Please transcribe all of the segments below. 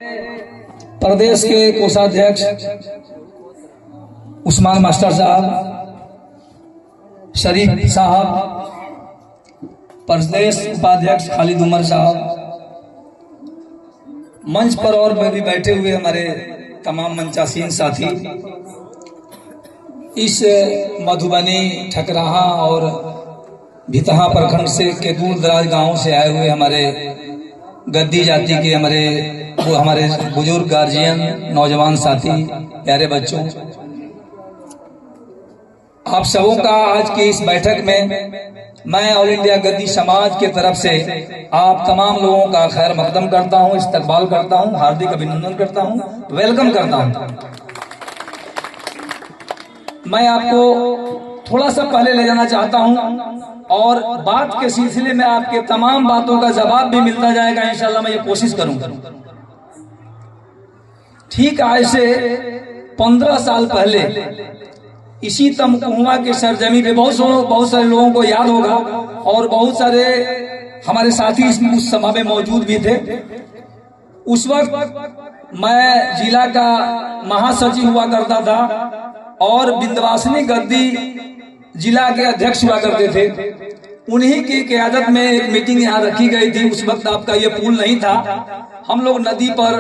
प्रदेश के कोषाध्यक्ष उस्मान मास्टर साहब, शरीफ साहब, प्रदेश उपाध्यक्ष खालिद उमर साहब, मंच पर और भी बैठे हुए हमारे तमाम मंचासीन साथी, इस मधुबनी, ठकराहा और भितहा प्रखंड से के दूर दराज गांवों से आए हुए हमारे गद्दी जाति के हमारे बुजुर्ग गार्जियन, नौजवान साथी, प्यारे बच्चों, आप सबों का आज की इस बैठक में मैं ऑल इंडिया गद्दी समाज के तरफ से आप तमाम लोगों का खैर मकदम करता हूं, इस्तकबाल करता हूं, हार्दिक अभिनंदन करता हूं, वेलकम करता हूं। मैं आपको थोड़ा सा पहले ले जाना चाहता हूं और बात के सिलसिले में आपके तमाम बातों का जवाब भी मिलता जाएगा इंशाल्लाह। मैं ये कोशिश करूंगा। ठीक आज से 15 साल पहले इसी तमकुआ के सरजमी पे बहुत सारे लोगों को याद होगा और बहुत सारे हमारे साथी उस सभा में मौजूद भी थे। उस वक्त मैं जिला का महासचिव हुआ करता था और विंध्यवासिनी गद्दी जिला के अध्यक्ष हुआ करते थे। उन्हीं की क़यादत में एक मीटिंग यहाँ रखी गई थी। उस वक्त आपका ये पुल नहीं था। हम लोग नदी पर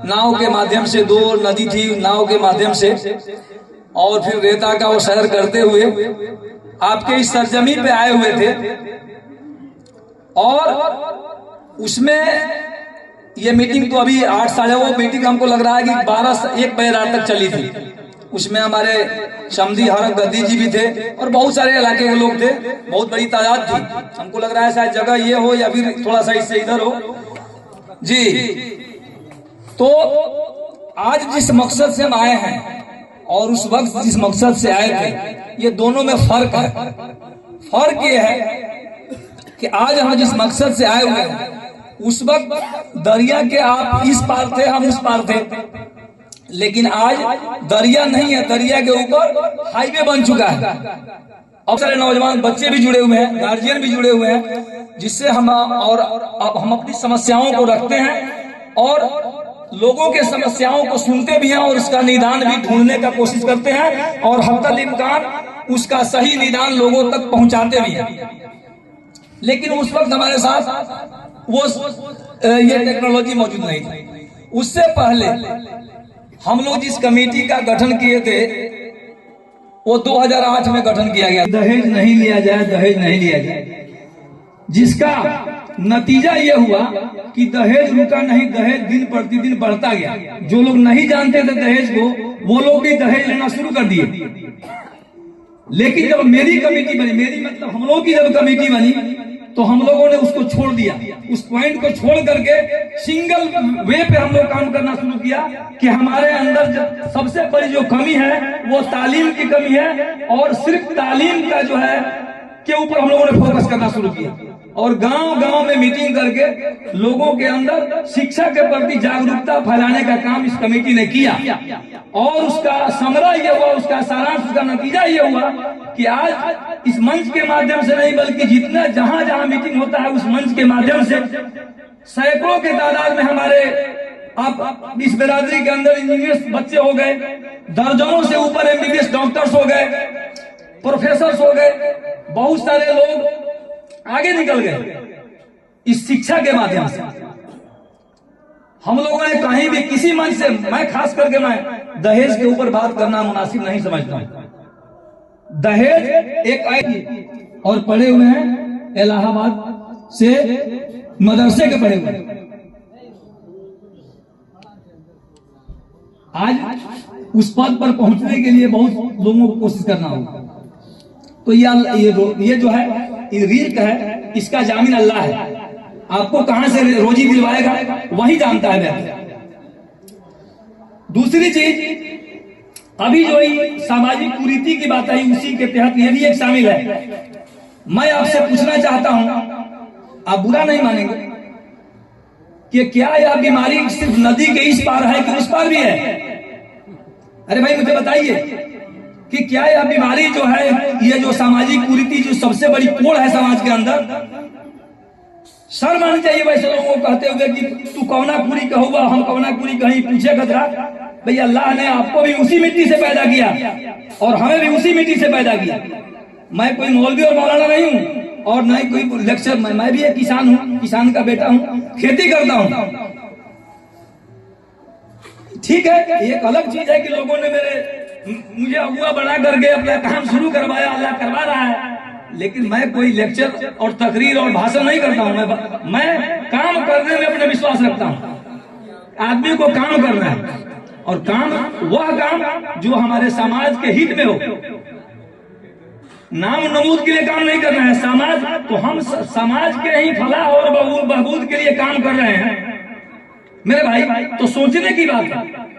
नाव के माध्यम से, 2 नदी थी, नाव के माध्यम से और फिर रेता का वो सैर करते हुए आपके इस सरजमी पे आए हुए थे और उसमें ये मीटिंग तो अभी 8 साढ़े वो मीटिंग हमको लग रहा है कि 1 बजे रात तक चली थी। उसमें हमारे समधी हर गद्दी जी भी थे और बहुत सारे इलाके के लोग थे, बहुत बड़ी तादाद थी। हमको लग रहा है शायद जगह ये हो या फिर थोड़ा सा इससे इधर हो जी। तो आज जिस मकसद से हम आए हैं और उस वक्त जिस मकसद से आए थे, ये दोनों में फर्क है। फर्क ये है कि आज हम जिस मकसद से आए हुए हैं, उस वक्त दरिया के आप इस पार थे, हम उस पार थे, लेकिन आज दरिया नहीं है, दरिया के ऊपर हाईवे बन चुका है। अब सारे नौजवान बच्चे भी जुड़े हुए हैं, गार्जियन भी जुड़े हुए हैं, जिससे हम अपनी समस्याओं को रखते हैं और लोगों के समस्याओं को सुनते भी हैं और उसका निदान भी ढूंढने का कोशिश करते हैं और हद इम्कान उसका सही निदान लोगों तक पहुंचाते भी हैं। लेकिन उस वक्त हमारे साथ वो ये टेक्नोलॉजी मौजूद नहीं थी। उससे पहले हम लोग जिस कमेटी का गठन किए थे वो 2008 में गठन किया गया। दहेज नहीं लिया जाए, दहेज नहीं लिया जाए, जिसका नतीजा ये हुआ कि दहेज रुका नहीं, दहेज दिन प्रतिदिन बढ़ता गया। जो लोग नहीं जानते थे दहेज को, वो लोग भी दहेज लेना शुरू कर दिए। लेकिन जब मेरी कमेटी बनी, मेरी मतलब हम लोगों की जब कमेटी बनी, तो हम लोगों ने उसको छोड़ दिया। उस पॉइंट को छोड़ करके सिंगल वे पे हम लोग काम करना शुरू किया कि हमारे अंदर सबसे बड़ी जो कमी है वो तालीम की कमी है और सिर्फ तालीम का जो है के ऊपर हम लोगों ने फोकस करना शुरू किया और गांव-गांव में मीटिंग करके लोगों के अंदर शिक्षा के प्रति जागरूकता फैलाने का काम इस कमेटी ने किया। और उसका समरा ये हुआ, उसका सारांश, उसका नतीजा ये हुआ कि आज इस मंच के माध्यम से नहीं बल्कि जितना जहां मीटिंग होता है उस मंच के माध्यम से सैकड़ों के तादाद में हमारे आप इस बिरादरी के अंदर इंजीनियर्स बच्चे हो गए, दर्जनों से ऊपर एमबीबीएस डॉक्टर्स हो गए, प्रोफेसर हो गए, बहुत सारे लोग आगे निकल गए इस शिक्षा के माध्यम से। हम लोगों ने कहीं भी किसी मंच से, मैं खास करके मैं दहेज के ऊपर बात करना मुनासिब नहीं समझता हूं। दहेज एक और पढ़े हुए हैं इलाहाबाद से, मदरसे के पढ़े हुए हैं। आज उस पद पर पहुंचने के लिए बहुत लोगों को कोशिश करना होगा। तो ये जो है ये रिस्क है, इसका जामीन अल्लाह है। आपको कहां से रोजी दिलवाएगा वही जानता है। दूसरी चीज, अभी जो सामाजिक कुरीति की बात आई, उसी के तहत ये भी एक शामिल है। मैं आपसे पूछना चाहता हूं, आप बुरा नहीं मानेंगे, कि क्या यह बीमारी सिर्फ नदी के इस पार है कि उस पार भी है? अरे भाई मुझे बताइए कि क्या यह बीमारी जो है, ये जो सामाजिक कुरीति जो सबसे बड़ी कोड़ है समाज के अंदर, शर्म आनी चाहिए वैसे लोगों को कहते हुए कि तू कौनापुरी का हुआ, हम कौनापुरी कहीं पूछे खतरा। भाई अल्लाह ने आपको भी उसी मिट्टी से पैदा किया और हमें भी उसी मिट्टी से पैदा किया। मैं कोई मौलवी और मौलाना नहीं हूँ और न ही कोई लेक्चर, मैं भी एक किसान हूँ, किसान का बेटा हूँ, खेती करता हूँ। ठीक है, एक अलग चीज है कि लोगों ने मुझे अगुआ बना करके अपना काम शुरू करवाया, अल्लाह करवा रहा है, लेकिन मैं कोई लेक्चर और तकरीर और भाषण नहीं करता हूँ। मैं काम करने में अपना विश्वास रखता हूँ। आदमी को काम करना है और काम वह काम जो हमारे समाज के हित में हो। नाम नमूद के लिए काम नहीं करना है समाज, तो हम समाज के ही फलाह और बहबूद के लिए काम कर रहे हैं मेरे भाई। तो सोचने की बात है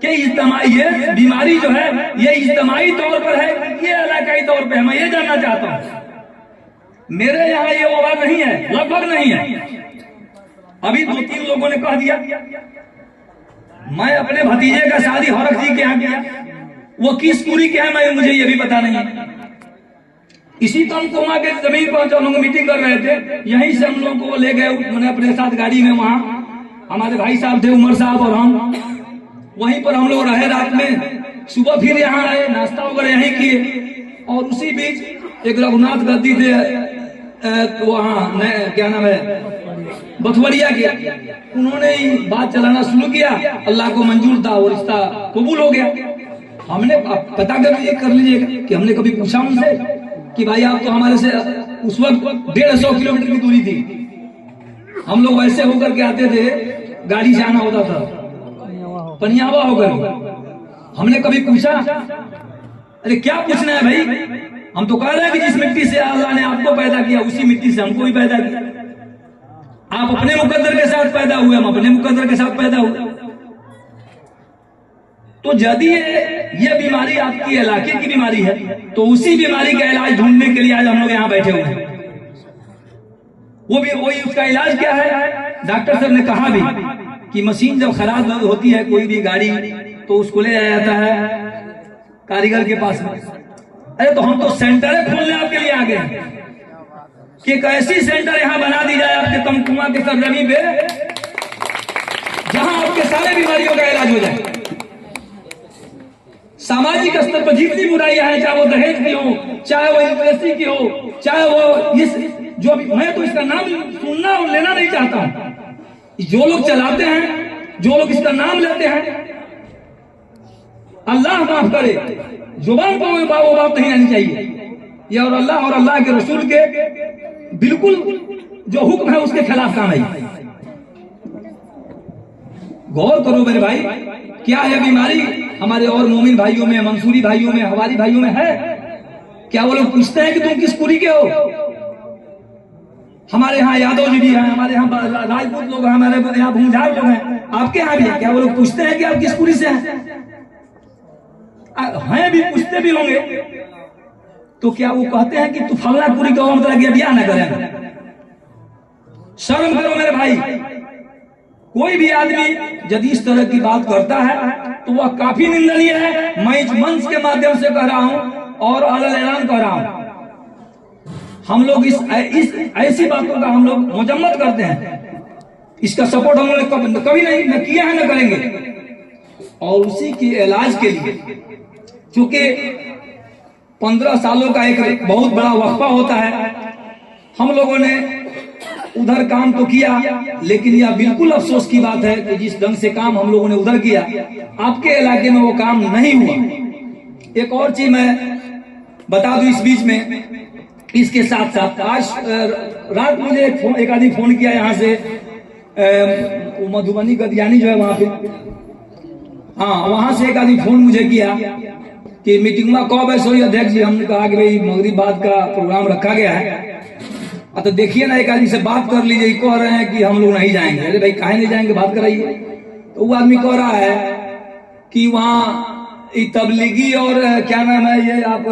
कि ये बीमारी जो है ये इज्तिमाई तौर पर है, ये इलाकाई तौर पर है। मैं ये जानना चाहता हूं, मेरे यहाँ ये वबा नहीं है, लगभग नहीं है। अभी 2-3 लोगों ने कह दिया मैं अपने भतीजे का शादी हरक जी के यहाँ किया, वो किस कुरी के हैं मुझे ये भी पता नहीं है। इसी तो हमको वहां के जमीन पर हम लोग मीटिंग कर रहे थे, यहीं से हम लोग को ले गए मैंने अपने साथ गाड़ी में। वहां हमारे भाई साहब थे, उमर साहब और हम, वहीं पर हम लोग रहे रात में। सुबह फिर यहाँ आए, नाश्ता वगैरह यहीं किए। और उसी बीच एक रघुनाथ गद्दी थे तो वहाँ क्या नाम है बथवरिया के, उन्होंने ही बात चलाना शुरू किया। अल्लाह को मंजूर था और रिश्ता कबूल हो गया। हमने पता कर लीजिएगा कि हमने कभी पूछा उनसे कि भाई आप तो हमारे से उस वक्त 150 किलोमीटर की दूरी थी, हम लोग वैसे होकर के आते थे, गाड़ी से आना होता था पनियावा होकर। हमने कभी पूछा? अरे क्या पूछना है भाई, हम तो कह रहे हैं कि जिस मिट्टी से अल्लाह ने आपको पैदा किया उसी मिट्टी से हमको भी पैदा किया। आप अपने मुकद्दर के साथ पैदा हुए, हम अपने मुकद्दर के साथ पैदा हुए। तो यदि ये बीमारी आपकी इलाके की बीमारी है तो उसी बीमारी का इलाज ढूंढने के लिए आज हम लोग यहाँ बैठे हुए हैं। वो भी वही, उसका इलाज क्या है? डॉक्टर साहब ने कहा भी कि मशीन जब खराब होती है कोई भी गाड़ी तो उसको ले जाया जाता है कारीगर के पास में। अरे तो हम तो सेंटर खोलने आपके लिए आ गए कि एक ऐसी सेंटर यहाँ बना दी जाए आपके तमकुआ के सरजमी पे जहां आपके सारे बीमारियों का इलाज हो जाए। सामाजिक स्तर पर जितनी बुराइयां हैं, चाहे वो दहेज की हो, चाहे वो इंटरेस्टी की हो, चाहे वो इस जो भी, मैं तो इसका नाम सुनना और लेना नहीं चाहता हूं। जो लोग चलाते हैं, जो लोग इसका नाम लेते हैं, अल्लाह माफ करे, जुबान पर वो बात नहीं आनी चाहिए। ये और अल्लाह के रसूल के बिल्कुल जो हुक्म है उसके खिलाफ काम है। गौर करो मेरे भाई, क्या है बीमारी हमारे और मोमिन भाइयों में, मंसूरी भाइयों में, हवारी भाइयों में है? क्या वो लोग पूछते हैं कि तुम किस कुरी के हो? हमारे यहाँ यादव जी भी हैं, हमारे यहाँ राजपूत लोग हैं, हमारे यहाँ भूंझार लोग हैं, आपके यहाँ भी है। क्या वो लोग पूछते हैं कि आप किस कुरी से हैं? भी पूछते भी होंगे। तो क्या वो कहते हैं कि तू फलना कुरी का मतलब कि ब्याह न करें? शर्म करो मेरे भाई। कोई भी आदमी यदि इस तरह की बात करता है तो वह काफी निंदनीय है। मैं इस मंच के माध्यम से कह रहा हूं और ऐलान कर रहा हूं, हम लोग इस ऐसी बातों का हम लोग मजम्मत करते हैं। इसका सपोर्ट हम लोग कभी नहीं न किया है, न करेंगे। और उसी के इलाज के लिए, क्योंकि 15 सालों का एक बहुत बड़ा वक्फा होता है, हम लोगों ने उधर काम तो किया, लेकिन यह बिल्कुल अफसोस की बात है कि जिस ढंग से काम हम लोगों ने उधर किया, आपके इलाके में वो काम नहीं हुआ। एक और चीज मैं बता दूं इस बीच में, इसके साथ साथ आज रात मुझे एक आदमी फोन किया यहाँ से, मधुबनी गदियानी जो है वहां पे, हाँ वहां से एक आदमी फोन मुझे किया कि मीटिंग में कब है सोई अध्यक्ष जी। हमने कहा कि भाई मगरिब बाद का प्रोग्राम रखा गया है, तो देखिए ना एक आदमी से बात कर लीजिए। कह रहे हैं कि हम लोग नहीं जाएंगे। अरे भाई काहे नहीं जाएंगे, बात कराइए। तो वो आदमी कह रहा है कि वहाँ तबलीगी और क्या नाम है ये, आप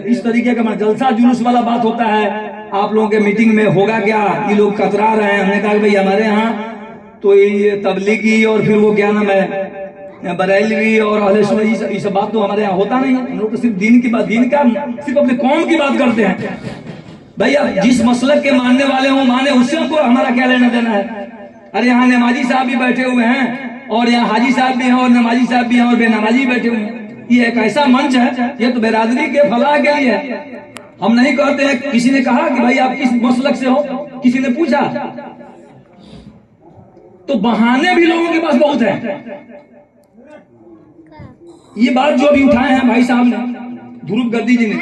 इस तरीके का जलसा जुलूस वाला बात होता है, आप लोगों के मीटिंग में होगा क्या? ये लोग कतरा रहे हैं। हमने कहा भाई हमारे यहाँ तो ये तबलीगी और फिर वो क्या नाम है बरेलवी और अहले सुन्नत, ये सब बात तो हमारे यहाँ होता नहीं है। हम लोग तो सिर्फ दीन की बात, दीन का सिर्फ अपने कौम की बात करते हैं। भाई अब जिस मसलक के मानने वाले हो माने, उससे हमको हमारा क्या लेना देना है। अरे यहाँ नमाजी साहब भी बैठे हुए हैं और यहाँ हाजी साहब भी हैं और नमाजी साहब भी हैं और बेनमाजी बैठे हुए हैं। ये एक ऐसा मंच है, ये तो बिरादरी के फलाह के लिए है। हम नहीं कहते हैं। किसी ने कहा कि भाई आप किस मसलक से हो, किसी ने पूछा, तो बहाने भी लोगों के पास बहुत है। ये बात जो अभी उठाए हैं भाई साहब ने, ध्रुव गद्दी जी ने,